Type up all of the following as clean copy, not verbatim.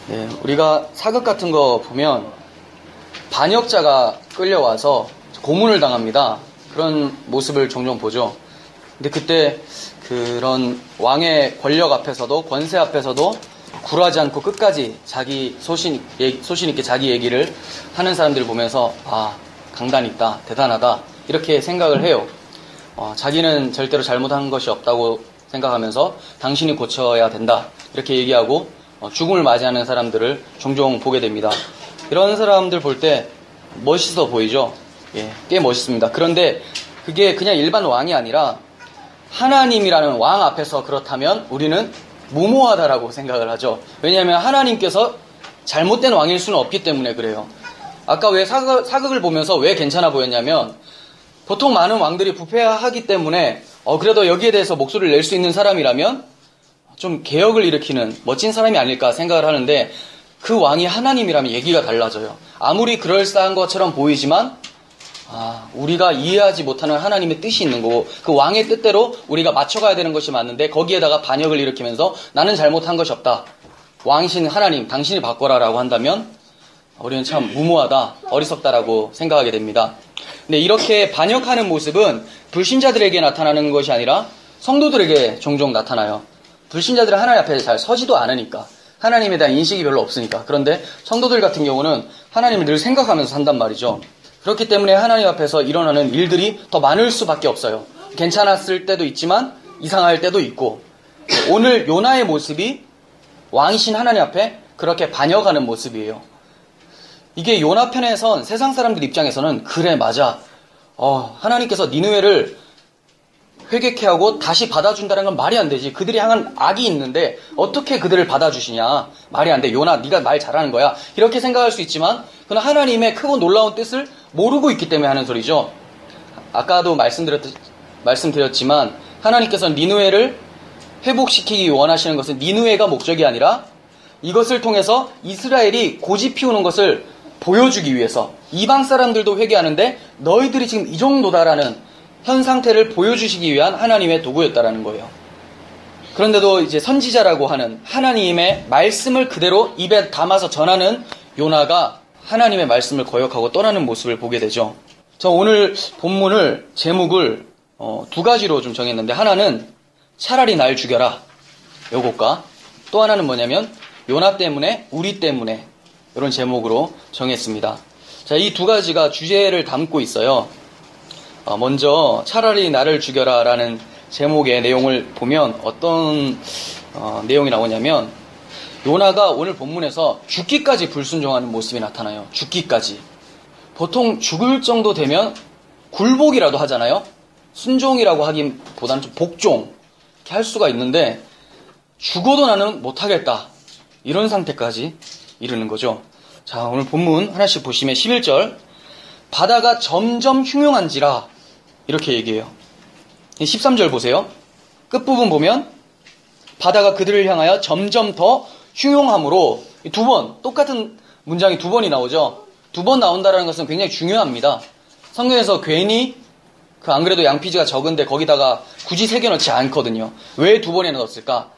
네, 우리가 사극 같은 거 보면 반역자가 끌려와서 고문을 당합니다. 그런 모습을 종종 보죠. 근데 그때 그런 왕의 권력 앞에서도, 권세 앞에서도 굴하지 않고 끝까지 자기 소신 있게 자기 얘기를 하는 사람들을 보면서 강단 있다, 대단하다 이렇게 생각을 해요. 자기는 절대로 잘못한 것이 없다고 생각하면서 당신이 고쳐야 된다 이렇게 얘기하고 죽음을 맞이하는 사람들을 종종 보게 됩니다. 이런 사람들 볼 때 멋있어 보이죠? 예, 꽤 멋있습니다. 그런데 그게 그냥 일반 왕이 아니라 하나님이라는 왕 앞에서 그렇다면 우리는 무모하다라고 생각을 하죠. 왜냐하면 하나님께서 잘못된 왕일 수는 없기 때문에 그래요. 아까 왜 사극을 보면서 왜 괜찮아 보였냐면 보통 많은 왕들이 부패하기 때문에 그래도 여기에 대해서 목소리를 낼 수 있는 사람이라면 좀 개혁을 일으키는 멋진 사람이 아닐까 생각을 하는데 그 왕이 하나님이라면 얘기가 달라져요. 아무리 그럴싸한 것처럼 보이지만 우리가 이해하지 못하는 하나님의 뜻이 있는 거고 그 왕의 뜻대로 우리가 맞춰가야 되는 것이 맞는데 거기에다가 반역을 일으키면서 나는 잘못한 것이 없다. 왕이신 하나님 당신이 바꿔라라고 한다면 우리는 참 무모하다, 어리석다라고 생각하게 됩니다. 근데 이렇게 반역하는 모습은 불신자들에게 나타나는 것이 아니라 성도들에게 종종 나타나요. 불신자들은 하나님 앞에 잘 서지도 않으니까 하나님에 대한 인식이 별로 없으니까. 그런데 성도들 같은 경우는 하나님을 늘 생각하면서 산단 말이죠. 그렇기 때문에 하나님 앞에서 일어나는 일들이 더 많을 수밖에 없어요. 괜찮았을 때도 있지만 이상할 때도 있고 오늘 요나의 모습이 왕이신 하나님 앞에 그렇게 반역하는 모습이에요. 이게 요나 편에선 세상 사람들 입장에서는 그래 맞아. 하나님께서 니느웨를 회개케 하고 다시 받아준다는 건 말이 안 되지. 그들이 향한 악이 있는데 어떻게 그들을 받아주시냐. 말이 안 돼. 요나 네가 말 잘하는 거야. 이렇게 생각할 수 있지만 그는 하나님의 크고 놀라운 뜻을 모르고 있기 때문에 하는 소리죠. 아까도 말씀드렸지만 하나님께서는 니느웨를 회복시키기 원하시는 것은 니느웨가 목적이 아니라 이것을 통해서 이스라엘이 고집 피우는 것을 보여주기 위해서 이방 사람들도 회개하는데 너희들이 지금 이 정도다라는 현 상태를 보여주시기 위한 하나님의 도구였다라는 거예요. 그런데도 이제 선지자라고 하는 하나님의 말씀을 그대로 입에 담아서 전하는 요나가 하나님의 말씀을 거역하고 떠나는 모습을 보게 되죠. 저 오늘 본문을 제목을 두 가지로 좀 정했는데 하나는 차라리 날 죽여라 요것과 또 하나는 뭐냐면 요나 때문에 우리 때문에 이런 제목으로 정했습니다. 자, 이 두 가지가 주제를 담고 있어요. 먼저 차라리 나를 죽여라 라는 제목의 내용을 보면 어떤 내용이 나오냐면 요나가 오늘 본문에서 죽기까지 불순종하는 모습이 나타나요. 죽기까지. 보통 죽을 정도 되면 굴복이라도 하잖아요. 순종이라고 하기보다는 좀 복종 이렇게 할 수가 있는데 죽어도 나는 못하겠다 이런 상태까지 이르는 거죠. 자, 오늘 본문 하나씩 보시면 11절 바다가 점점 흉흉한지라 이렇게 얘기해요. 13절 보세요. 끝부분 보면 바다가 그들을 향하여 점점 더 흉흉함으로 두 번 똑같은 문장이 두 번이 나오죠. 두 번 나온다는 것은 굉장히 중요합니다. 성경에서 괜히 안 그래도 양피지가 적은데 거기다가 굳이 새겨넣지 않거든요. 왜 두 번이나 넣었을까?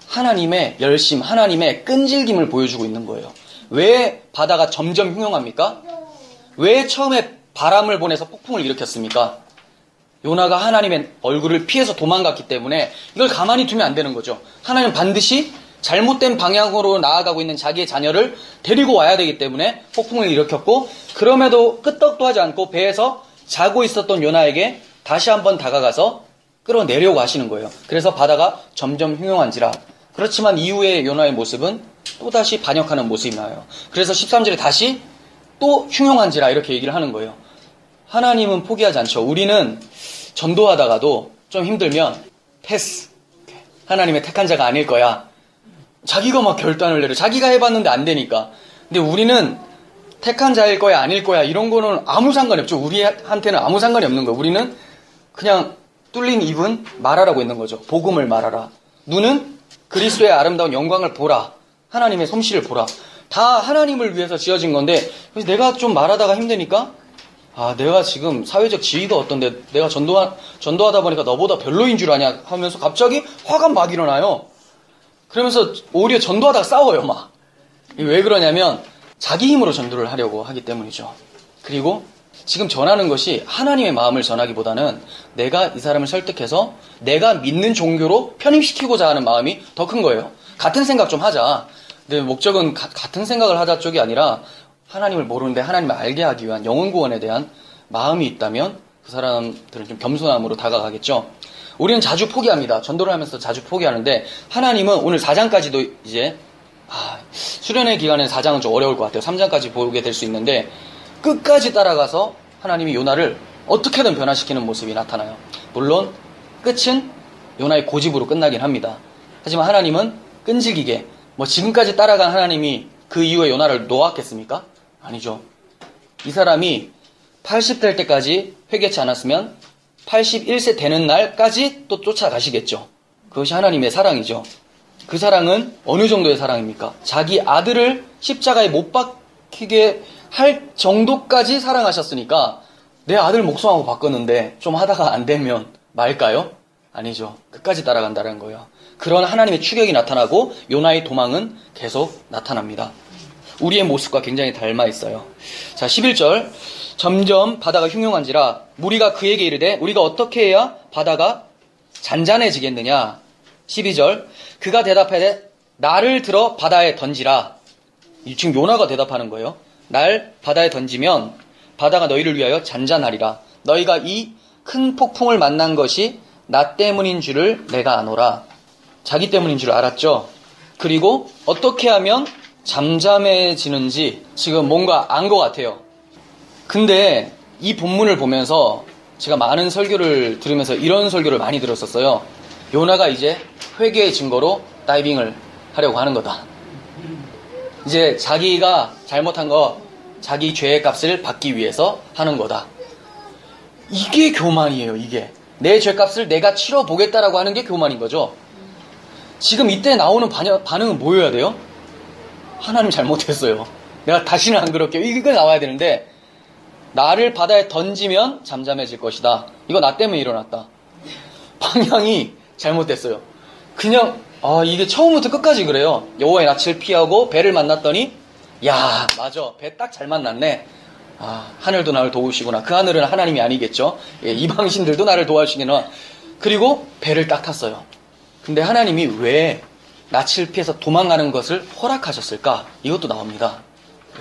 하나님의 열심, 하나님의 끈질김을 보여주고 있는 거예요. 왜 바다가 점점 흉흉합니까? 왜 처음에 바람을 보내서 폭풍을 일으켰습니까? 요나가 하나님의 얼굴을 피해서 도망갔기 때문에 이걸 가만히 두면 안 되는 거죠. 하나님은 반드시 잘못된 방향으로 나아가고 있는 자기의 자녀를 데리고 와야 되기 때문에 폭풍을 일으켰고 그럼에도 끄떡도 하지 않고 배에서 자고 있었던 요나에게 다시 한번 다가가서 끌어내려고 하시는 거예요. 그래서 바다가 점점 흉흉한지라. 그렇지만 이후의 요나의 모습은 또다시 반역하는 모습이 나와요. 그래서 13절에 다시 또 흉흉한지라 이렇게 얘기를 하는 거예요. 하나님은 포기하지 않죠. 우리는 전도하다가도 좀 힘들면 패스. 하나님의 택한 자가 아닐 거야. 자기가 막 결단을 내려. 자기가 해봤는데 안 되니까. 근데 우리는 택한 자일 거야 아닐 거야 이런 거는 아무 상관이 없죠. 우리한테는 아무 상관이 없는 거예요. 우리는 그냥 뚫린 입은 말하라고 있는 거죠. 복음을 말하라. 눈은 그리스도의 아름다운 영광을 보라. 하나님의 솜씨를 보라. 다 하나님을 위해서 지어진 건데 내가 좀 말하다가 힘드니까 내가 지금 사회적 지위가 어떤데 내가 전도하다 보니까 너보다 별로인 줄 아냐 하면서 갑자기 화가 막 일어나요. 그러면서 오히려 전도하다가 싸워요 막. 왜 그러냐면 자기 힘으로 전도를 하려고 하기 때문이죠. 그리고 지금 전하는 것이 하나님의 마음을 전하기보다는 내가 이 사람을 설득해서 내가 믿는 종교로 편입시키고자 하는 마음이 더 큰 거예요. 같은 생각 좀 하자. 근데 목적은 같은 생각을 하자 쪽이 아니라 하나님을 모르는데 하나님을 알게 하기 위한 영혼 구원에 대한 마음이 있다면 그 사람들은 좀 겸손함으로 다가가겠죠. 우리는 자주 포기합니다. 전도를 하면서 자주 포기하는데 하나님은 오늘 4장까지도 이제 수련회 기간에 4장은 좀 어려울 것 같아요. 3장까지 보게 될 수 있는데 끝까지 따라가서 하나님이 요나를 어떻게든 변화시키는 모습이 나타나요. 물론 끝은 요나의 고집으로 끝나긴 합니다. 하지만 하나님은 끈질기게 지금까지 따라간 하나님이 그 이후에 요나를 놓았겠습니까? 아니죠. 이 사람이 80 될 때까지 회개치 않았으면 81세 되는 날까지 또 쫓아가시겠죠. 그것이 하나님의 사랑이죠. 그 사랑은 어느 정도의 사랑입니까? 자기 아들을 십자가에 못 박히게 할 정도까지 사랑하셨으니까 내 아들 목숨하고 바꿨는데 좀 하다가 안 되면 말까요? 아니죠. 끝까지 따라간다는 거예요. 그런 하나님의 추격이 나타나고 요나의 도망은 계속 나타납니다. 우리의 모습과 굉장히 닮아 있어요. 자, 11절. 점점 바다가 흉흉한지라 무리가 그에게 이르되 우리가 어떻게 해야 바다가 잔잔해지겠느냐. 12절. 그가 대답하되 나를 들어 바다에 던지라. 지금 요나가 대답하는 거예요. 날 바다에 던지면 바다가 너희를 위하여 잔잔하리라. 너희가 이 큰 폭풍을 만난 것이 나 때문인 줄을 내가 아노라. 자기 때문인 줄 알았죠. 그리고 어떻게 하면 잠잠해지는지 지금 뭔가 안 것 같아요. 근데 이 본문을 보면서 제가 많은 설교를 들으면서 이런 설교를 많이 들었었어요. 요나가 이제 회개의 증거로 다이빙을 하려고 하는 거다. 이제 자기가 잘못한 거 자기 죄의 값을 받기 위해서 하는 거다. 이게 교만이에요. 이게 내 죄값을 내가 치러보겠다라고 하는 게 교만인 거죠. 지금 이때 나오는 반응은 뭐여야 돼요? 하나님 잘못했어요. 내가 다시는 안 그럴게요. 이게 나와야 되는데 나를 바다에 던지면 잠잠해질 것이다. 이거 나 때문에 일어났다. 방향이 잘못됐어요. 그냥 이게 처음부터 끝까지 그래요. 여호와의 낯을 피하고 배를 만났더니 야 맞아 배 딱 잘 만났네. 하늘도 나를 도우시구나. 그 하늘은 하나님이 아니겠죠. 이방신들도 나를 도와주시구나. 그리고 배를 딱 탔어요. 근데 하나님이 왜 낯을 피해서 도망가는 것을 허락하셨을까? 이것도 나옵니다.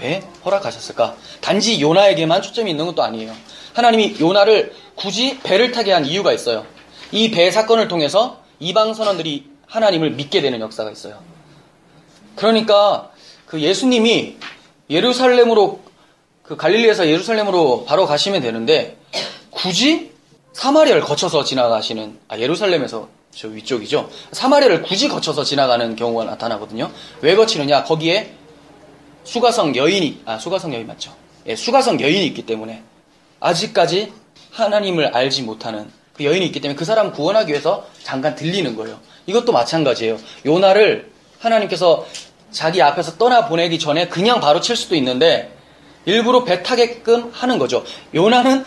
왜 허락하셨을까? 단지 요나에게만 초점이 있는 것도 아니에요. 하나님이 요나를 굳이 배를 타게 한 이유가 있어요. 이 배 사건을 통해서 이방 선원들이 하나님을 믿게 되는 역사가 있어요. 그러니까 그 예수님이 예루살렘으로 갈릴리에서 예루살렘으로 바로 가시면 되는데 굳이 사마리아를 거쳐서 지나가시는 예루살렘에서 저 위쪽이죠. 사마리아를 굳이 거쳐서 지나가는 경우가 나타나거든요. 왜 거치느냐? 거기에 수가성 여인이 맞죠? 수가성 여인이 있기 때문에 아직까지 하나님을 알지 못하는 그 여인이 있기 때문에 그 사람 구원하기 위해서 잠깐 들리는 거예요. 이것도 마찬가지예요. 요나를 하나님께서 자기 앞에서 떠나보내기 전에 그냥 바로 칠 수도 있는데 일부러 배 타게끔 하는 거죠. 요나는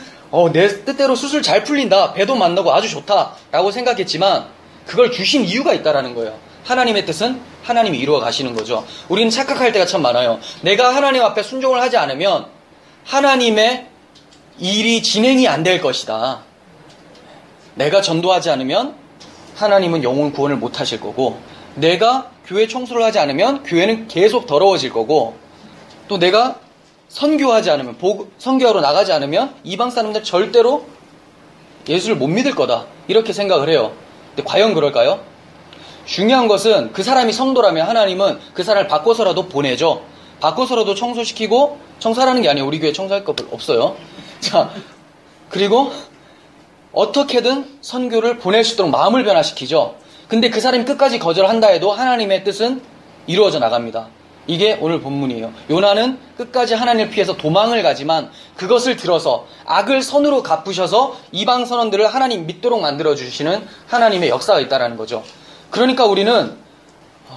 내 뜻대로 수술 잘 풀린다. 배도 만나고 아주 좋다라고 생각했지만 그걸 주신 이유가 있다라는 거예요. 하나님의 뜻은 하나님이 이루어 가시는 거죠. 우리는 착각할 때가 참 많아요. 내가 하나님 앞에 순종을 하지 않으면 하나님의 일이 진행이 안 될 것이다. 내가 전도하지 않으면 하나님은 영혼 구원을 못 하실 거고, 내가 교회 청소를 하지 않으면 교회는 계속 더러워질 거고, 또 내가 선교하지 않으면, 선교하러 나가지 않으면 이방 사람들 절대로 예수를 못 믿을 거다. 이렇게 생각을 해요. 근데 과연 그럴까요? 중요한 것은 그 사람이 성도라면 하나님은 그 사람을 바꿔서라도 보내죠. 바꿔서라도 청소시키고, 청소하라는 게 아니에요. 우리 교회 청소할 거 없어요. 자, 그리고 어떻게든 선교를 보낼 수 있도록 마음을 변화시키죠. 근데 그 사람이 끝까지 거절한다 해도 하나님의 뜻은 이루어져 나갑니다. 이게 오늘 본문이에요. 요나는 끝까지 하나님을 피해서 도망을 가지만 그것을 들어서 악을 선으로 갚으셔서 이방 선원들을 하나님 믿도록 만들어주시는 하나님의 역사가 있다는 거죠. 그러니까 우리는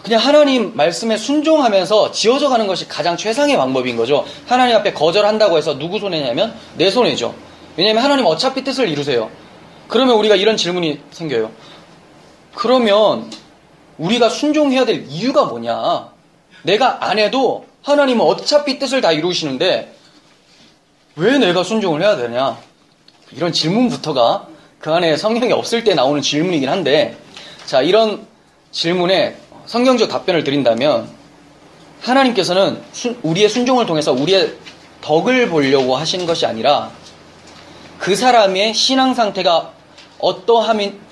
그냥 하나님 말씀에 순종하면서 지어져 가는 것이 가장 최상의 방법인 거죠. 하나님 앞에 거절한다고 해서 누구 손해냐면 내 손해죠. 왜냐하면 하나님 어차피 뜻을 이루세요. 그러면 우리가 이런 질문이 생겨요. 그러면 우리가 순종해야 될 이유가 뭐냐? 내가 안 해도 하나님은 어차피 뜻을 다 이루시는데 왜 내가 순종을 해야 되냐? 이런 질문부터가 그 안에 성경이 없을 때 나오는 질문이긴 한데, 자, 이런 질문에 성경적 답변을 드린다면 하나님께서는 우리의 순종을 통해서 우리의 덕을 보려고 하시는 것이 아니라 그 사람의 신앙 상태가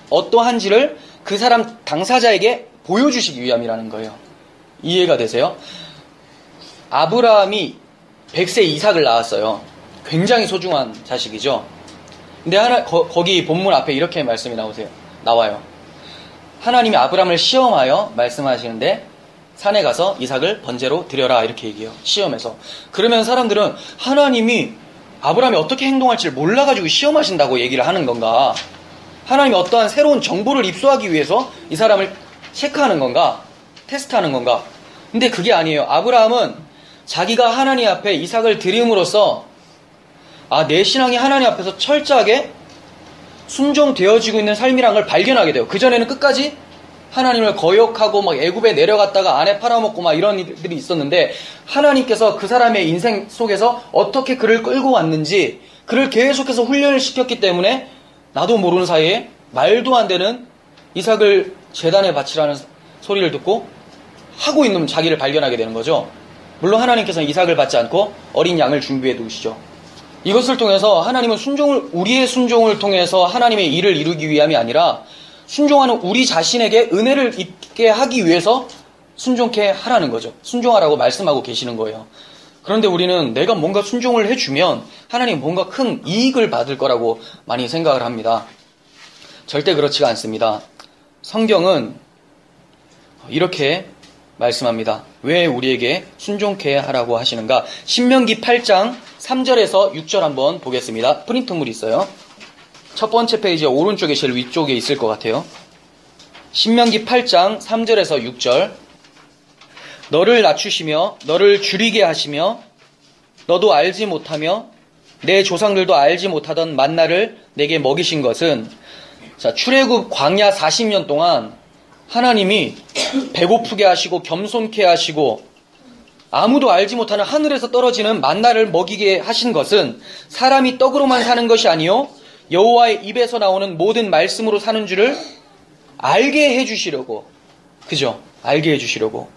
어떠한지를 그 사람 당사자에게 보여주시기 위함이라는 거예요. 이해가 되세요? 아브라함이 100세 이삭을 낳았어요. 굉장히 소중한 자식이죠. 근데 거기 본문 앞에 이렇게 말씀이 나와요. 하나님이 아브라함을 시험하여 말씀하시는데 산에 가서 이삭을 번제로 드려라 이렇게 얘기해요. 시험해서. 그러면 사람들은 하나님이 아브라함이 어떻게 행동할지를 몰라가지고 시험하신다고 얘기를 하는 건가? 하나님이 어떠한 새로운 정보를 입수하기 위해서 이 사람을 체크하는 건가? 테스트하는 건가? 근데 그게 아니에요. 아브라함은 자기가 하나님 앞에 이삭을 드림으로써 내 신앙이 하나님 앞에서 철저하게 순종되어지고 있는 삶이란 걸 발견하게 돼요. 그전에는 끝까지 하나님을 거역하고 막 애굽에 내려갔다가 아내 팔아먹고 막 이런 일들이 있었는데 하나님께서 그 사람의 인생 속에서 어떻게 그를 끌고 왔는지 그를 계속해서 훈련을 시켰기 때문에 나도 모르는 사이에 말도 안 되는 이삭을 제단에 바치라는 소리를 듣고 하고 있는 자기를 발견하게 되는 거죠. 물론 하나님께서는 이삭을 받지 않고 어린 양을 준비해 두시죠. 이것을 통해서 하나님은 우리의 순종을 통해서 하나님의 일을 이루기 위함이 아니라 순종하는 우리 자신에게 은혜를 입게 하기 위해서 순종케 하라는 거죠. 순종하라고 말씀하고 계시는 거예요. 그런데 우리는 내가 뭔가 순종을 해주면 하나님 뭔가 큰 이익을 받을 거라고 많이 생각을 합니다. 절대 그렇지가 않습니다. 성경은 이렇게 말씀합니다. 왜 우리에게 순종케 하라고 하시는가? 신명기 8장 3절에서 6절 한번 보겠습니다. 프린트물이 있어요. 첫 번째 페이지 오른쪽에 제일 위쪽에 있을 것 같아요. 신명기 8장 3절에서 6절. 너를 낮추시며 너를 줄이게 하시며 너도 알지 못하며 내 조상들도 알지 못하던 만나를 내게 먹이신 것은, 자, 출애굽 광야 40년 동안 하나님이 배고프게 하시고 겸손케 하시고 아무도 알지 못하는 하늘에서 떨어지는 만나를 먹이게 하신 것은 사람이 떡으로만 사는 것이 아니요 여호와의 입에서 나오는 모든 말씀으로 사는 줄을 알게 해주시려고. 그죠? 알게 해주시려고.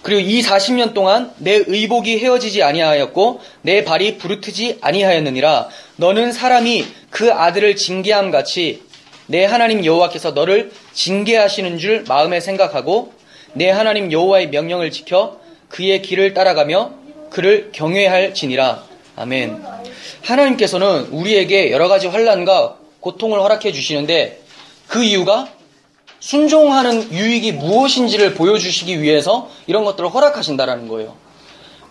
그리고 이 40년 동안 내 의복이 헤어지지 아니하였고 내 발이 부르트지 아니하였느니라. 너는 사람이 그 아들을 징계함 같이 내 하나님 여호와께서 너를 징계하시는 줄 마음에 생각하고 내 하나님 여호와의 명령을 지켜 그의 길을 따라가며 그를 경외할지니라. 아멘. 하나님께서는 우리에게 여러 가지 환난과 고통을 허락해 주시는데 그 이유가 순종하는 유익이 무엇인지를 보여주시기 위해서 이런 것들을 허락하신다라는 거예요.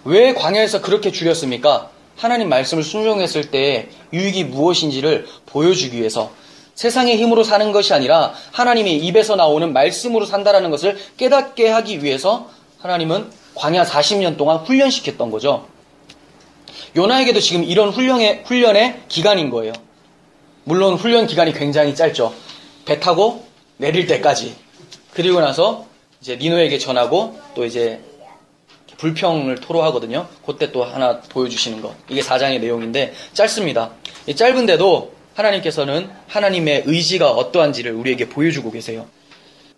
왜 광야에서 그렇게 줄였습니까? 하나님 말씀을 순종했을 때 유익이 무엇인지를 보여주기 위해서. 세상의 힘으로 사는 것이 아니라 하나님의 입에서 나오는 말씀으로 산다라는 것을 깨닫게 하기 위해서 하나님은 광야 40년 동안 훈련시켰던 거죠. 요나에게도 지금 이런 훈련의 기간인 거예요. 물론 훈련 기간이 굉장히 짧죠. 배 타고 내릴 때까지. 그리고 나서 이제 니노에게 전하고 또 이제 불평을 토로하거든요. 그때 또 하나 보여주시는 거. 이게 4장의 내용인데 짧습니다. 이 짧은데도 하나님께서는 하나님의 의지가 어떠한지를 우리에게 보여주고 계세요.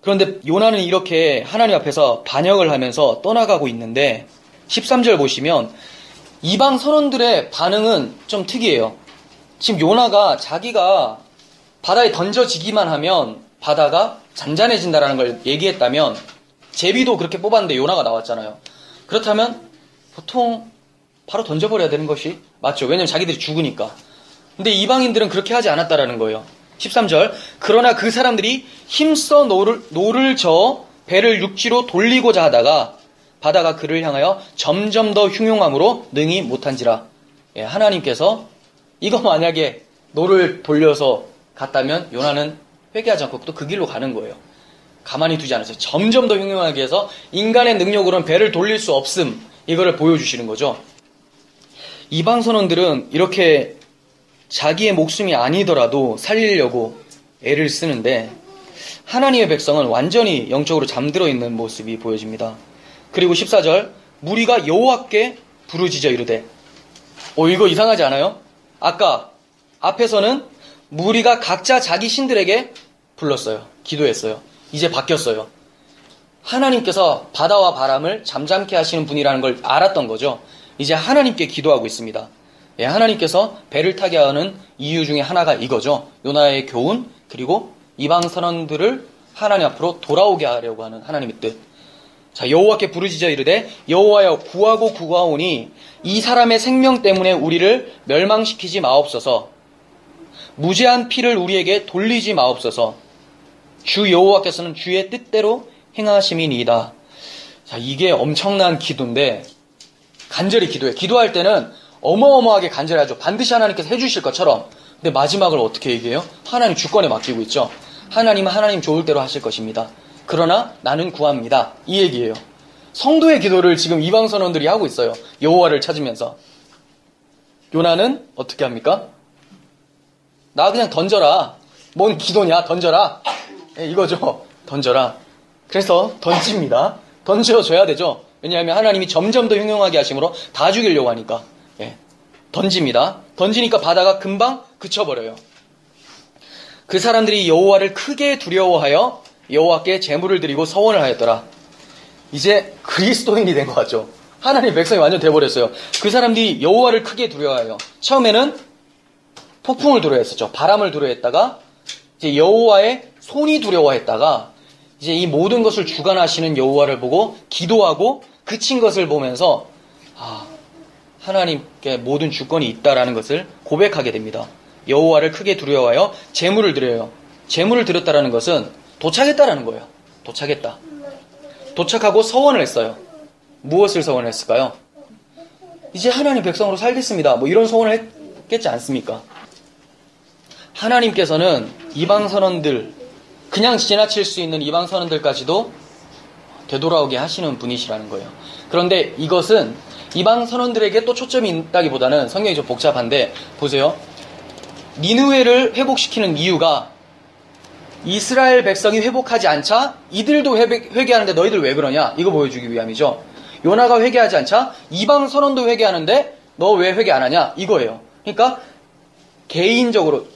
그런데 요나는 이렇게 하나님 앞에서 반역을 하면서 떠나가고 있는데 13절 보시면 이방 선원들의 반응은 좀 특이해요. 지금 요나가 자기가 바다에 던져지기만 하면 바다가 잔잔해진다라는 걸 얘기했다면 제비도 그렇게 뽑았는데 요나가 나왔잖아요. 그렇다면 보통 바로 던져버려야 되는 것이 맞죠. 왜냐면 자기들이 죽으니까. 근데 이방인들은 그렇게 하지 않았다라는 거예요. 13절. 그러나 그 사람들이 힘써 노를 저어 배를 육지로 돌리고자 하다가 바다가 그를 향하여 점점 더 흉흉함으로 능히 못한지라. 예, 하나님께서 이거 만약에 노를 돌려서 갔다면 요나는 회개하지 않고 또 그 길로 가는 거예요. 가만히 두지 않았어요. 점점 더 흉흉하게 해서 인간의 능력으로는 배를 돌릴 수 없음, 이거를 보여주시는 거죠. 이방 선원들은 이렇게 자기의 목숨이 아니더라도 살리려고 애를 쓰는데 하나님의 백성은 완전히 영적으로 잠들어 있는 모습이 보여집니다. 그리고 14절 무리가 여호와께 부르짖어 이르되. 이거 이상하지 않아요? 아까 앞에서는 무리가 각자 자기 신들에게 불렀어요. 기도했어요. 이제 바뀌었어요. 하나님께서 바다와 바람을 잠잠케 하시는 분이라는 걸 알았던 거죠. 이제 하나님께 기도하고 있습니다. 예, 하나님께서 배를 타게 하는 이유 중에 하나가 이거죠. 요나의 교훈, 그리고 이방 선원들을 하나님 앞으로 돌아오게 하려고 하는 하나님의 뜻. 자, 여호와께 부르짖어 이르되 여호와여 구하고 구하오니 이 사람의 생명 때문에 우리를 멸망시키지 마옵소서. 무죄한 피를 우리에게 돌리지 마옵소서. 주 여호와께서는 주의 뜻대로 행하심이니이다. 자, 이게 엄청난 기도인데 간절히 기도해. 기도할 때는 어마어마하게 간절하죠. 반드시 하나님께서 해주실 것처럼. 근데 마지막을 어떻게 얘기해요? 하나님 주권에 맡기고 있죠. 하나님은 하나님 좋을 대로 하실 것입니다. 그러나 나는 구합니다. 이 얘기예요. 성도의 기도를 지금 이방 선원들이 하고 있어요. 여호와를 찾으면서. 요나는 어떻게 합니까? 나 그냥 던져라. 뭔 기도냐? 던져라. 네, 이거죠. 던져라. 그래서 던집니다. 던져줘야 되죠. 왜냐하면 하나님이 점점 더 흉흉하게 하심으로 다 죽이려고 하니까. 예, 던집니다. 던지니까 바다가 금방 그쳐버려요. 그 사람들이 여호와를 크게 두려워하여 여호와께 제물을 드리고 서원을 하였더라. 이제 그리스도인이 된 것 같죠. 하나님 백성이 완전 돼버렸어요. 그 사람들이 여호와를 크게 두려워하여. 처음에는 폭풍을 두려워했었죠. 바람을 두려워했다가 이제 여호와의 손이 두려워했다가 이제 이 모든 것을 주관하시는 여호와를 보고 기도하고 그친 것을 보면서 하나님께 모든 주권이 있다라는 것을 고백하게 됩니다. 여호와를 크게 두려워하여 제물을 드려요. 제물을 드렸다라는 것은 도착했다라는 거예요. 도착했다. 도착하고 서원을 했어요. 무엇을 서원했을까요? 이제 하나님 백성으로 살겠습니다. 뭐 이런 서원을 했겠지 않습니까? 하나님께서는 이방 선원들, 그냥 지나칠 수 있는 이방 선원들까지도 되돌아오게 하시는 분이시라는 거예요. 그런데 이것은 이방 선원들에게 또 초점이 있다기보다는 성경이 좀 복잡한데 보세요. 니느웨를 회복시키는 이유가 이스라엘 백성이 회복하지 않자 이들도 회개하는데 너희들 왜 그러냐? 이거 보여주기 위함이죠. 요나가 회개하지 않자 이방 선원도 회개하는데 너 왜 회개 안 하냐? 이거예요. 그러니까 개인적으로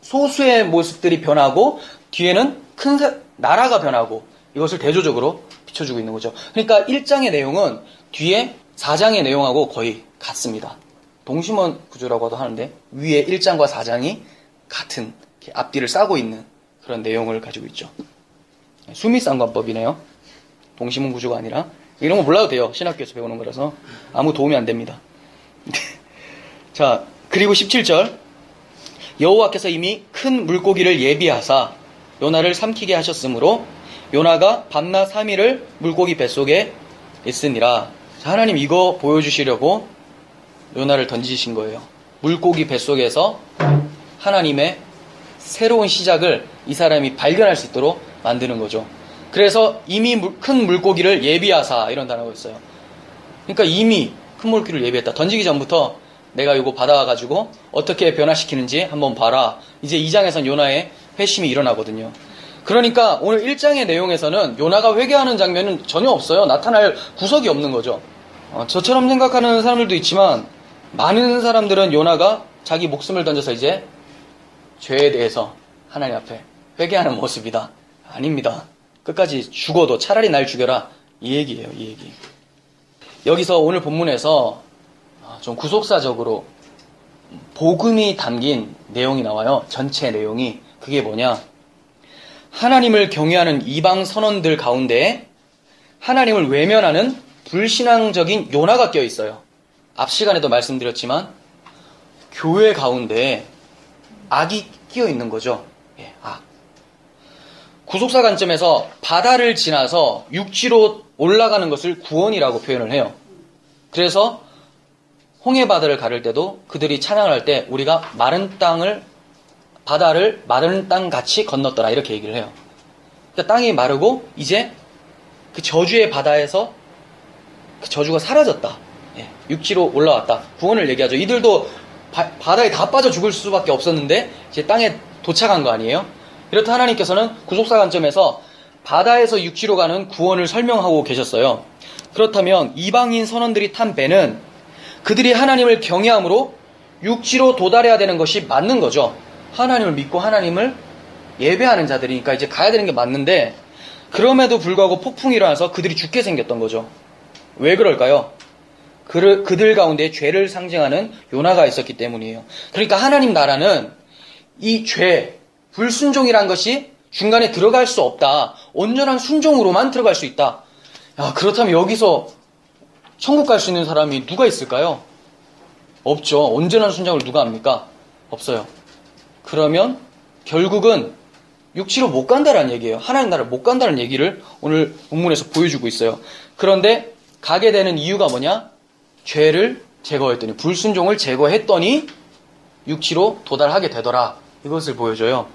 소수의 모습들이 변하고 뒤에는 큰 나라가 변하고 이것을 대조적으로 비춰주고 있는 거죠. 그러니까 1장의 내용은 뒤에 4장의 내용하고 거의 같습니다. 동심원 구조라고도 하는데 위에 1장과 4장이 같은 앞뒤를 싸고 있는 그런 내용을 가지고 있죠. 수미쌍관법이네요. 동심원 구조가 아니라. 이런 거 몰라도 돼요. 신학교에서 배우는 거라서 아무 도움이 안 됩니다. 자, 그리고 17절 여호와께서 이미 큰 물고기를 예비하사 요나를 삼키게 하셨으므로 요나가 밤낮 3일을 물고기 뱃속에 있으니라. 자, 하나님 이거 보여주시려고 요나를 던지신 거예요. 물고기 뱃속에서 하나님의 새로운 시작을 이 사람이 발견할 수 있도록 만드는 거죠. 그래서 이미 큰 물고기를 예비하사 이런 단어가 있어요. 그러니까 이미 큰 물고기를 예비했다. 던지기 전부터 내가 이거 받아와가지고 어떻게 변화시키는지 한번 봐라. 이제 2장에선 요나의 회심이 일어나거든요. 그러니까 오늘 1장의 내용에서는 요나가 회개하는 장면은 전혀 없어요. 나타날 구석이 없는 거죠. 저처럼 생각하는 사람들도 있지만 많은 사람들은 요나가 자기 목숨을 던져서 이제 죄에 대해서 하나님 앞에 회개하는 모습이다. 아닙니다. 끝까지 죽어도 차라리 날 죽여라. 이 얘기예요. 이 얘기. 여기서 오늘 본문에서 좀 구속사적으로 복음이 담긴 내용이 나와요. 전체 내용이. 그게 뭐냐? 하나님을 경외하는 이방 선원들 가운데 하나님을 외면하는 불신앙적인 요나가 껴 있어요. 앞 시간에도 말씀드렸지만 교회 가운데 악이 끼어 있는 거죠. 예, 악. 구속사 관점에서 바다를 지나서 육지로 올라가는 것을 구원이라고 표현을 해요. 그래서 홍해바다를 가를 때도 그들이 찬양을 할 때 우리가 마른 땅을 바다를 마른 땅같이 건넜더라 이렇게 얘기를 해요. 그러니까 땅이 마르고 이제 그 저주의 바다에서 그 저주가 사라졌다. 예, 육지로 올라왔다. 구원을 얘기하죠. 이들도 바다에 다 빠져 죽을 수밖에 없었는데 이제 땅에 도착한 거 아니에요? 이렇다 하나님께서는 구속사 관점에서 바다에서 육지로 가는 구원을 설명하고 계셨어요. 그렇다면 이방인 선원들이 탄 배는 그들이 하나님을 경외함으로 육지로 도달해야 되는 것이 맞는 거죠. 하나님을 믿고 하나님을 예배하는 자들이니까 이제 가야 되는 게 맞는데, 그럼에도 불구하고 폭풍이 일어나서 그들이 죽게 생겼던 거죠. 왜 그럴까요? 그들 가운데 죄를 상징하는 요나가 있었기 때문이에요. 그러니까 하나님 나라는 이 죄, 불순종이란 것이 중간에 들어갈 수 없다. 온전한 순종으로만 들어갈 수 있다. 야, 그렇다면 여기서 천국 갈 수 있는 사람이 누가 있을까요? 없죠. 온전한 순종을 누가 합니까? 없어요. 그러면 결국은 육지로 못 간다는 얘기예요. 하나님 나라를 못 간다는 얘기를 오늘 본문에서 보여주고 있어요. 그런데 가게 되는 이유가 뭐냐? 죄를 제거했더니, 불순종을 제거했더니 육지로 도달하게 되더라. 이것을 보여줘요.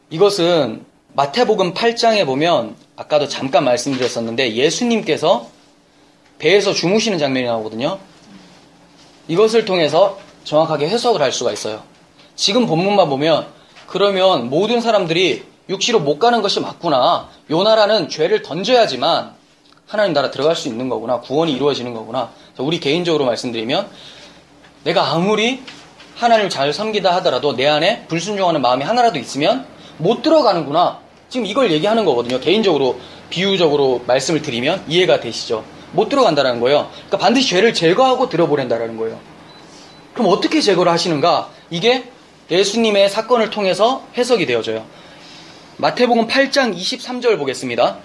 이것은 마태복음 8장에 보면 아까도 잠깐 말씀드렸었는데 예수님께서 배에서 주무시는 장면이 나오거든요. 이것을 통해서 정확하게 해석을 할 수가 있어요. 지금 본문만 보면 그러면 모든 사람들이 육지로 못 가는 것이 맞구나. 요나라는 죄를 던져야지만 하나님 나라 들어갈 수 있는 거구나. 구원이 이루어지는 거구나. 우리 개인적으로 말씀드리면 내가 아무리 하나님을 잘 섬기다 하더라도 내 안에 불순종하는 마음이 하나라도 있으면 못 들어가는구나. 지금 이걸 얘기하는 거거든요. 개인적으로 비유적으로 말씀을 드리면 이해가 되시죠? 못 들어간다는 거예요. 그러니까 반드시 죄를 제거하고 들어보낸다는 거예요. 그럼 어떻게 제거를 하시는가? 이게 예수님의 사건을 통해서 해석이 되어져요. 마태복음 8장 23절 보겠습니다.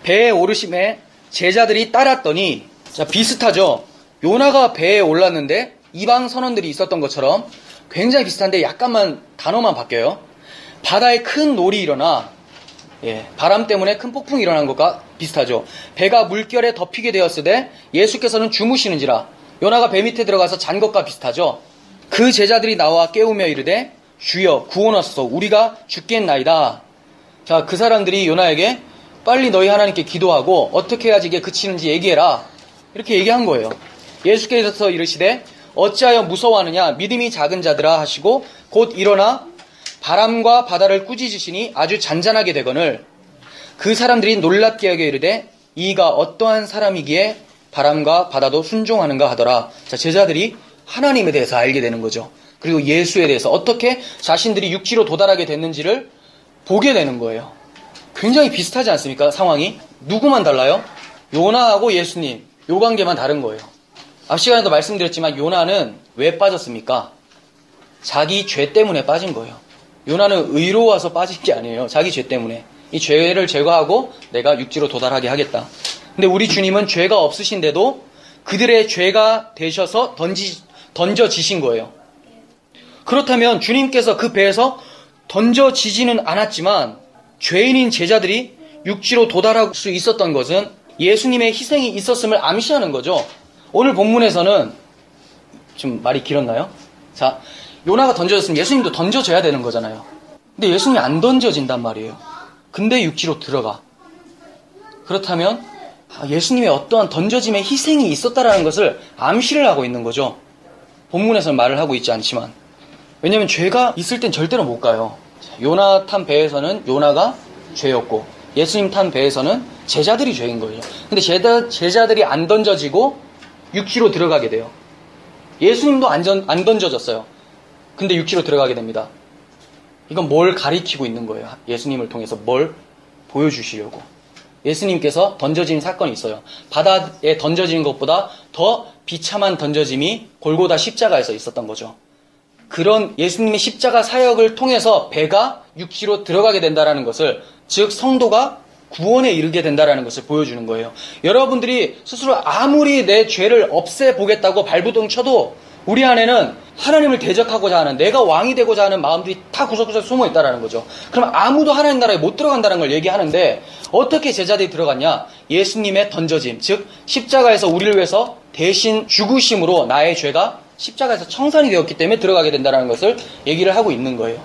배에 오르심에 제자들이 따랐더니, 자, 비슷하죠? 요나가 배에 올랐는데 이방 선원들이 있었던 것처럼 굉장히 비슷한데 약간만 단어만 바뀌어요. 바다에 큰 놀이 일어나, 바람 때문에 큰 폭풍이 일어난 것과 비슷하죠. 배가 물결에 덮이게 되었으되 예수께서는 주무시는지라. 요나가 배 밑에 들어가서 잔 것과 비슷하죠. 그 제자들이 나와 깨우며 이르되 주여 구원하소서 우리가 죽겠나이다. 자, 그 사람들이 요나에게 빨리 너희 하나님께 기도하고 어떻게 해야지 이게 그치는지 얘기해라. 이렇게 얘기한 거예요. 예수께서 이르시되 어찌하여 무서워하느냐 믿음이 작은 자들아 하시고 곧 일어나 바람과 바다를 꾸짖으시니 아주 잔잔하게 되거늘 그 사람들이 놀랍게 여겨 이르되 이가 어떠한 사람이기에 바람과 바다도 순종하는가 하더라. 자, 제자들이 하나님에 대해서 알게 되는 거죠. 그리고 예수에 대해서 어떻게 자신들이 육지로 도달하게 됐는지를 보게 되는 거예요. 굉장히 비슷하지 않습니까? 상황이. 누구만 달라요? 요나하고 예수님. 요 관계만 다른 거예요. 앞 시간에도 말씀드렸지만 요나는 왜 빠졌습니까? 자기 죄 때문에 빠진 거예요. 요나는 의로워서 빠진 게 아니에요. 자기 죄 때문에. 이 죄를 제거하고 내가 육지로 도달하게 하겠다. 근데 우리 주님은 죄가 없으신데도 그들의 죄가 되셔서 던져지신 거예요. 그렇다면 주님께서 그 배에서 던져지지는 않았지만 죄인인 제자들이 육지로 도달할 수 있었던 것은 예수님의 희생이 있었음을 암시하는 거죠. 오늘 본문에서는 좀 말이 길었나요? 자, 요나가 던져졌으면 예수님도 던져져야 되는 거잖아요. 근데 예수님이 안 던져진단 말이에요. 근데 육지로 들어가. 그렇다면 예수님의 어떠한 던져짐의 희생이 있었다라는 것을 암시를 하고 있는 거죠. 본문에서는 말을 하고 있지 않지만. 왜냐하면 죄가 있을 땐 절대로 못 가요. 요나 탄 배에서는 요나가 죄였고 예수님 탄 배에서는 제자들이 죄인 거예요. 근데 제자들이 안 던져지고 육지로 들어가게 돼요. 예수님도 안 던져졌어요. 근데 육지로 들어가게 됩니다. 이건 뭘 가리키고 있는 거예요. 예수님을 통해서 뭘 보여주시려고. 예수님께서 던져진 사건이 있어요. 바다에 던져지는 것보다 더 비참한 던져짐이 골고다 십자가에서 있었던 거죠. 그런 예수님의 십자가 사역을 통해서 배가 육지로 들어가게 된다는 것을, 즉 성도가 구원에 이르게 된다는 것을 보여주는 거예요. 여러분들이 스스로 아무리 내 죄를 없애보겠다고 발부둥 쳐도 우리 안에는 하나님을 대적하고자 하는, 내가 왕이 되고자 하는 마음들이 다 구석구석 숨어 있다는 거죠. 그럼 아무도 하나님 나라에 못 들어간다는 걸 얘기하는데 어떻게 제자들이 들어갔냐? 예수님의 던져짐, 즉 십자가에서 우리를 위해서 대신 죽으심으로 나의 죄가 십자가에서 청산이 되었기 때문에 들어가게 된다는 것을 얘기를 하고 있는 거예요.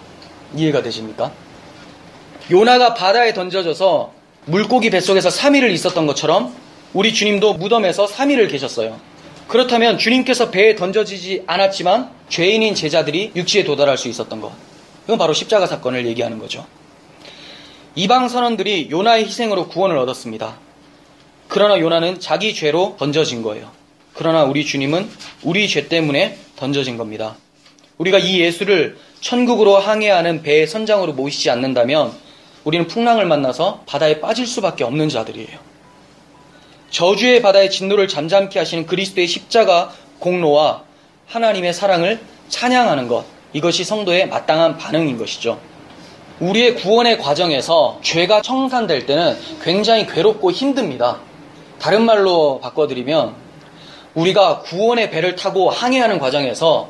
이해가 되십니까? 요나가 바다에 던져져서 물고기 뱃속에서 3일을 있었던 것처럼 우리 주님도 무덤에서 3일을 계셨어요. 그렇다면 주님께서 배에 던져지지 않았지만 죄인인 제자들이 육지에 도달할 수 있었던 것, 이건 바로 십자가 사건을 얘기하는 거죠. 이방 선원들이 요나의 희생으로 구원을 얻었습니다. 그러나 요나는 자기 죄로 던져진 거예요. 그러나 우리 주님은 우리 죄 때문에 던져진 겁니다. 우리가 이 예수를 천국으로 항해하는 배의 선장으로 모시지 않는다면 우리는 풍랑을 만나서 바다에 빠질 수밖에 없는 자들이에요. 저주의 바다의 진노를 잠잠케 하시는 그리스도의 십자가 공로와 하나님의 사랑을 찬양하는 것, 이것이 성도의 마땅한 반응인 것이죠. 우리의 구원의 과정에서 죄가 청산될 때는 굉장히 괴롭고 힘듭니다. 다른 말로 바꿔드리면 우리가 구원의 배를 타고 항해하는 과정에서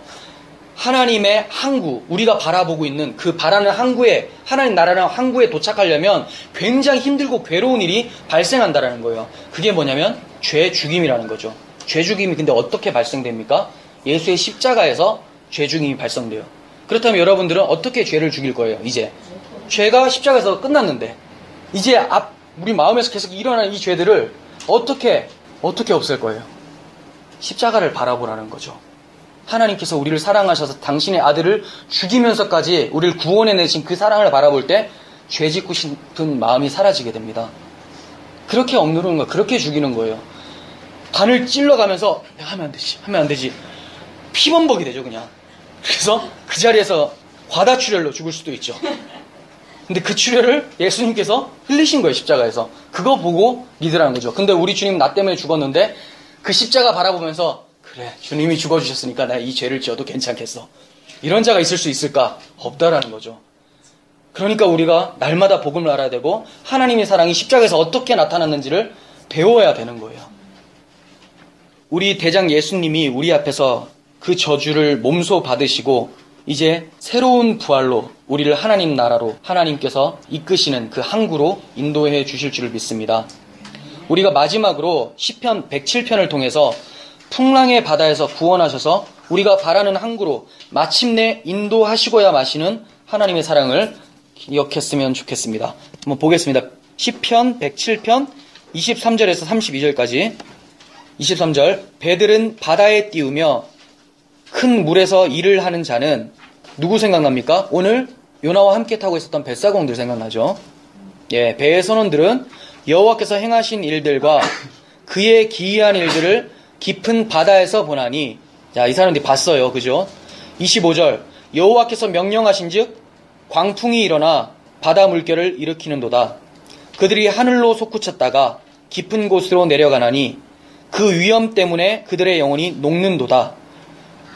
하나님의 항구, 우리가 바라보고 있는 그 바라는 항구에, 하나님 나라라는 항구에 도착하려면 굉장히 힘들고 괴로운 일이 발생한다라는 거예요. 그게 뭐냐면 죄 죽임이라는 거죠. 죄 죽임이 근데 어떻게 발생됩니까? 예수의 십자가에서 죄 죽임이 발생돼요. 그렇다면 여러분들은 어떻게 죄를 죽일 거예요? 이제 죄가 십자가에서 끝났는데 이제 우리 마음에서 계속 일어나는 이 죄들을 어떻게 없앨 거예요? 십자가를 바라보라는 거죠. 하나님께서 우리를 사랑하셔서 당신의 아들을 죽이면서까지 우리를 구원해내신 그 사랑을 바라볼 때 죄 짓고 싶은 마음이 사라지게 됩니다. 그렇게 억누르는 거예요. 그렇게 죽이는 거예요. 반을 찔러가면서 내가 하면 안 되지. 피범벅이 되죠, 그냥. 그래서 그 자리에서 과다출혈로 죽을 수도 있죠. 근데 그 출혈을 예수님께서 흘리신 거예요, 십자가에서. 그거 보고 믿으라는 거죠. 근데 우리 주님 나 때문에 죽었는데 그 십자가 바라보면서 그래, 주님이 죽어주셨으니까 내가 이 죄를 지어도 괜찮겠어. 이런 자가 있을 수 있을까? 없다라는 거죠. 그러니까 우리가 날마다 복음을 알아야 되고 하나님의 사랑이 십자가에서 어떻게 나타났는지를 배워야 되는 거예요. 우리 대장 예수님이 우리 앞에서 그 저주를 몸소 받으시고 이제 새로운 부활로 우리를 하나님 나라로 하나님께서 이끄시는 그 항구로 인도해 주실 줄을 믿습니다. 우리가 마지막으로 시편 107편을 통해서 풍랑의 바다에서 구원하셔서 우리가 바라는 항구로 마침내 인도하시고야 마시는 하나님의 사랑을 기억했으면 좋겠습니다. 한번 보겠습니다. 시편 107편 23절에서 32절까지. 23절, 배들은 바다에 띄우며 큰 물에서 일을 하는 자는 누구 생각납니까? 오늘 요나와 함께 타고 있었던 뱃사공들 생각나죠? 예, 배의 선원들은 여호와께서 행하신 일들과 그의 기이한 일들을 깊은 바다에서 보나니, 자, 이 사람들이 봤어요. 그죠? 25절, 여호와께서 명령하신즉 광풍이 일어나 바다 물결을 일으키는도다. 그들이 하늘로 솟구쳤다가 깊은 곳으로 내려가나니 그 위험 때문에 그들의 영혼이 녹는도다.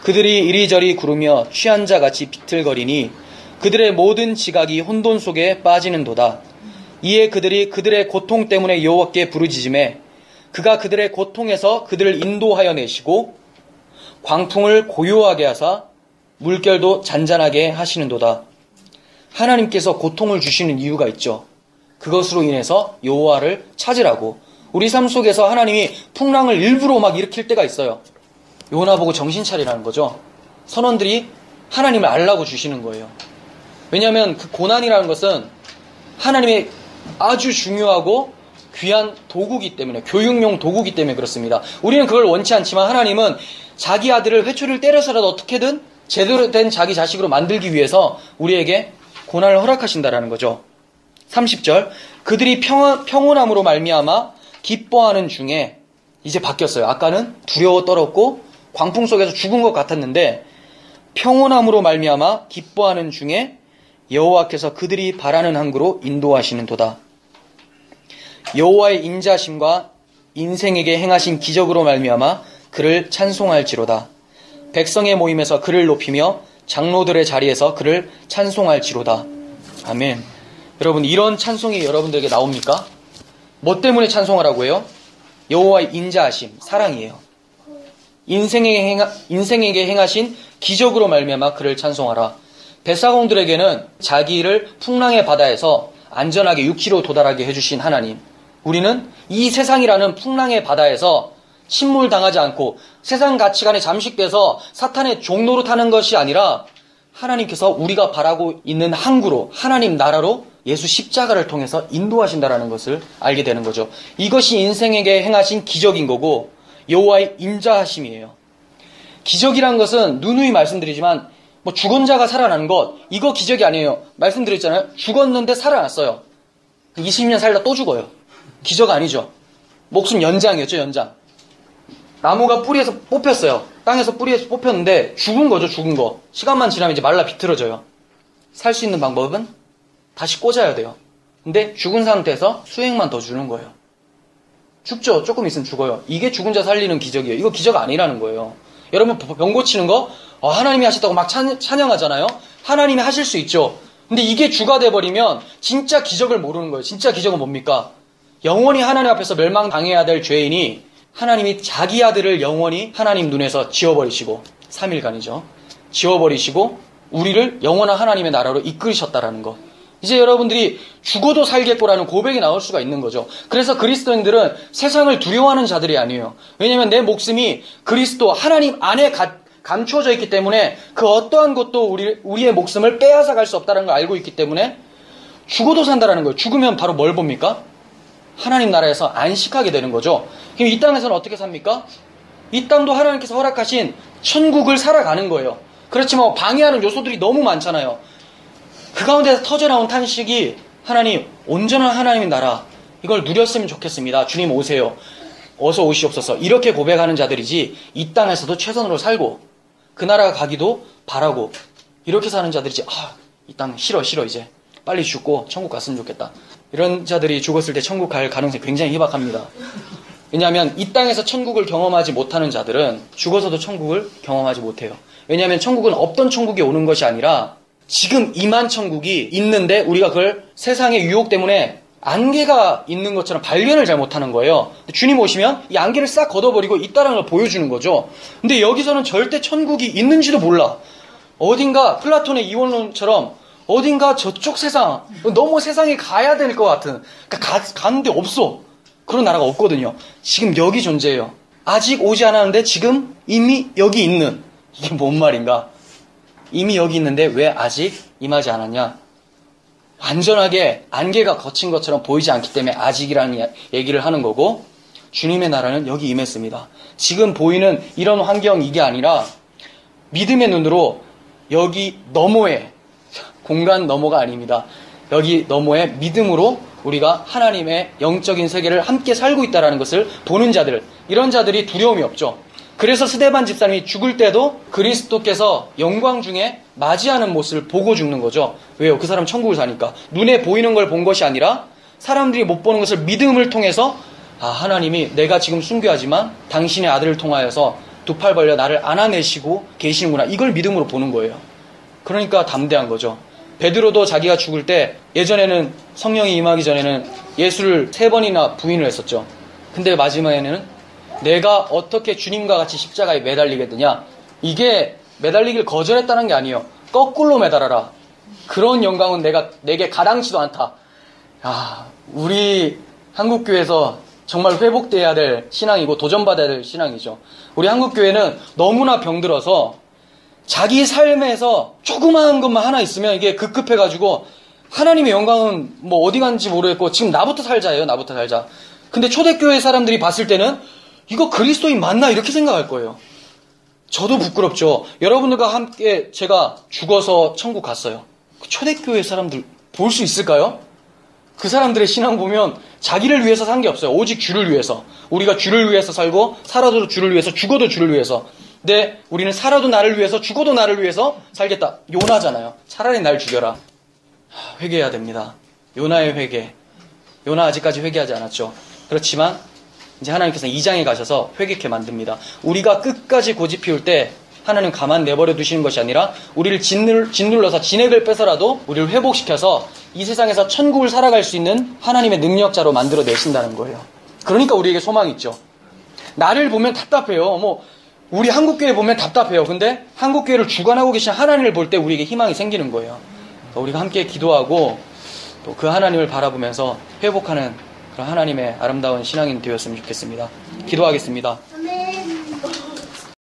그들이 이리저리 구르며 취한 자같이 비틀거리니 그들의 모든 지각이 혼돈 속에 빠지는도다. 이에 그들이 그들의 고통 때문에 여호와께 부르짖음에 그가 그들의 고통에서 그들을 인도하여 내시고 광풍을 고요하게 하사 물결도 잔잔하게 하시는도다. 하나님께서 고통을 주시는 이유가 있죠. 그것으로 인해서 여호와를 찾으라고. 우리 삶 속에서 하나님이 풍랑을 일부러 막 일으킬 때가 있어요. 요나 보고 정신 차리라는 거죠. 선원들이 하나님을 알라고 주시는 거예요. 왜냐하면 그 고난이라는 것은 하나님의 아주 중요하고 귀한 도구기 때문에, 교육용 도구기 때문에 그렇습니다. 우리는 그걸 원치 않지만 하나님은 자기 아들을 회초리를 때려서라도 어떻게든 제대로 된 자기 자식으로 만들기 위해서 우리에게 고난을 허락하신다라는 거죠. 30절, 그들이 평온함으로 말미암아 기뻐하는 중에 이제 바뀌었어요. 아까는 두려워 떨었고 광풍 속에서 죽은 것 같았는데 평온함으로 말미암아 기뻐하는 중에 여호와께서 그들이 바라는 항구로 인도하시는 도다. 여호와의 인자심과 인생에게 행하신 기적으로 말미암아 그를 찬송할지로다. 백성의 모임에서 그를 높이며 장로들의 자리에서 그를 찬송할지로다. 아멘. 여러분, 이런 찬송이 여러분들에게 나옵니까? 뭐 때문에 찬송하라고 해요? 여호와의 인자하심, 사랑이에요. 인생에게 행하신 기적으로 말미암아 그를 찬송하라. 뱃사공들에게는 자기를 풍랑의 바다에서 안전하게 육지로 도달하게 해주신 하나님. 우리는 이 세상이라는 풍랑의 바다에서 침몰당하지 않고 세상 가치관에 잠식돼서 사탄의 종로로 타는 것이 아니라 하나님께서 우리가 바라고 있는 항구로, 하나님 나라로 예수 십자가를 통해서 인도하신다라는 것을 알게 되는 거죠. 이것이 인생에게 행하신 기적인 거고 여호와의 인자하심이에요. 기적이란 것은 누누이 말씀드리지만 뭐 죽은 자가 살아나는 것, 이거 기적이 아니에요. 말씀드렸잖아요. 죽었는데 살아났어요. 20년 살다 또 죽어요. 기적 아니죠. 목숨 연장이었죠, 연장. 나무가 뿌리에서 뽑혔어요. 땅에서 뿌리에서 뽑혔는데 죽은 거죠, 죽은 거. 시간만 지나면 이제 말라 비틀어져요. 살 수 있는 방법은 다시 꽂아야 돼요. 근데 죽은 상태에서 수액만 더 주는 거예요. 죽죠. 조금 있으면 죽어요. 이게 죽은 자 살리는 기적이에요. 이거 기적 아니라는 거예요. 여러분 병 고치는 거 하나님이 하셨다고 막 찬양하잖아요. 하나님이 하실 수 있죠. 근데 이게 주가 돼버리면 진짜 기적을 모르는 거예요. 진짜 기적은 뭡니까? 영원히 하나님 앞에서 멸망당해야 될 죄인이 하나님이 자기 아들을 영원히 하나님 눈에서 지워버리시고 3일간이죠. 지워버리시고 우리를 영원한 하나님의 나라로 이끌으셨다라는 거. 이제 여러분들이 죽어도 살겠고라는 고백이 나올 수가 있는 거죠. 그래서 그리스도인들은 세상을 두려워하는 자들이 아니에요. 왜냐하면 내 목숨이 그리스도 하나님 안에 감추어져 있기 때문에 그 어떠한 것도 우리의 목숨을 빼앗아 갈 수 없다는 걸 알고 있기 때문에 죽어도 산다라는 거예요. 죽으면 바로 뭘 봅니까? 하나님 나라에서 안식하게 되는 거죠. 그럼 이 땅에서는 어떻게 삽니까? 이 땅도 하나님께서 허락하신 천국을 살아가는 거예요. 그렇지만 방해하는 요소들이 너무 많잖아요. 그 가운데서 터져나온 탄식이 하나님, 온전한 하나님의 나라 이걸 누렸으면 좋겠습니다. 주님 오세요. 어서 오시옵소서. 이렇게 고백하는 자들이지 이 땅에서도 최선으로 살고 그 나라 가기도 바라고 이렇게 사는 자들이지 이 땅 싫어 이제 빨리 죽고 천국 갔으면 좋겠다. 이런 자들이 죽었을 때 천국 갈 가능성이 굉장히 희박합니다. 왜냐하면 이 땅에서 천국을 경험하지 못하는 자들은 죽어서도 천국을 경험하지 못해요. 왜냐하면 천국은 없던 천국이 오는 것이 아니라 지금 임한 천국이 있는데 우리가 그걸 세상의 유혹 때문에 안개가 있는 것처럼 발견을 잘 못하는 거예요. 주님 오시면 이 안개를 싹 걷어버리고 있다는 걸 보여주는 거죠. 근데 여기서는 절대 천국이 있는지도 몰라. 어딘가 플라톤의 이원론처럼 어딘가 저쪽 세상, 너무 세상에 가야 될 것 같은, 그러니까 가는데 없어. 그런 나라가 없거든요. 지금 여기 존재해요. 아직 오지 않았는데 지금 이미 여기 있는. 이게 뭔 말인가? 이미 여기 있는데 왜 아직 임하지 않았냐? 완전하게 안개가 거친 것처럼 보이지 않기 때문에 아직이라는 얘기를 하는 거고, 주님의 나라는 여기 임했습니다. 지금 보이는 이런 환경 이게 아니라 믿음의 눈으로 여기 너머에, 공간 너머가 아닙니다. 여기 너머에 믿음으로 우리가 하나님의 영적인 세계를 함께 살고 있다는 것을 보는 자들, 이런 자들이 두려움이 없죠. 그래서 스데반 집사님이 죽을 때도 그리스도께서 영광 중에 맞이하는 모습을 보고 죽는 거죠. 왜요? 그 사람 천국을 사니까. 눈에 보이는 걸 본 것이 아니라 사람들이 못 보는 것을 믿음을 통해서 하나님이 내가 지금 순교하지만 당신의 아들을 통하여서 두 팔 벌려 나를 안아내시고 계시는구나. 이걸 믿음으로 보는 거예요. 그러니까 담대한 거죠. 베드로도 자기가 죽을 때 예전에는 성령이 임하기 전에는 예수를 3번이나 부인을 했었죠. 근데 마지막에는 내가 어떻게 주님과 같이 십자가에 매달리겠느냐. 이게 매달리기를 거절했다는 게 아니에요. 거꾸로 매달아라. 그런 영광은 내게 가당치도 않다. 우리 한국교회에서 정말 회복돼야 될 신앙이고 도전받아야 될 신앙이죠. 우리 한국교회는 너무나 병들어서 자기 삶에서 조그마한 것만 하나 있으면 이게 급급해가지고 하나님의 영광은 뭐 어디 갔는지 모르겠고 지금 나부터 살자예요. 나부터 살자. 근데 초대교회 사람들이 봤을 때는 이거 그리스도인 맞나? 이렇게 생각할 거예요. 저도 부끄럽죠. 여러분들과 함께 제가 죽어서 천국 갔어요. 초대교회 사람들 볼 수 있을까요? 그 사람들의 신앙 보면 자기를 위해서 산 게 없어요. 오직 주를 위해서. 우리가 주를 위해서 살고 살아도 주를 위해서 죽어도 주를 위해서. 근데 우리는 살아도 나를 위해서 죽어도 나를 위해서 살겠다. 요나잖아요. 차라리 날 죽여라. 회개해야 됩니다. 요나의 회개. 요나 아직까지 회개하지 않았죠. 그렇지만 이제 하나님께서는 2장에 가셔서 회개케 만듭니다. 우리가 끝까지 고집 피울 때 하나님 가만 내버려 두시는 것이 아니라 우리를 짓눌러서 진액을 빼서라도 우리를 회복시켜서 이 세상에서 천국을 살아갈 수 있는 하나님의 능력자로 만들어 내신다는 거예요. 그러니까 우리에게 소망이 있죠. 나를 보면 답답해요. 우리 한국교회 보면 답답해요. 근데 한국교회를 주관하고 계신 하나님을 볼 때 우리에게 희망이 생기는 거예요. 우리가 함께 기도하고 또 그 하나님을 바라보면서 회복하는 그런 하나님의 아름다운 신앙인 되었으면 좋겠습니다. 기도하겠습니다.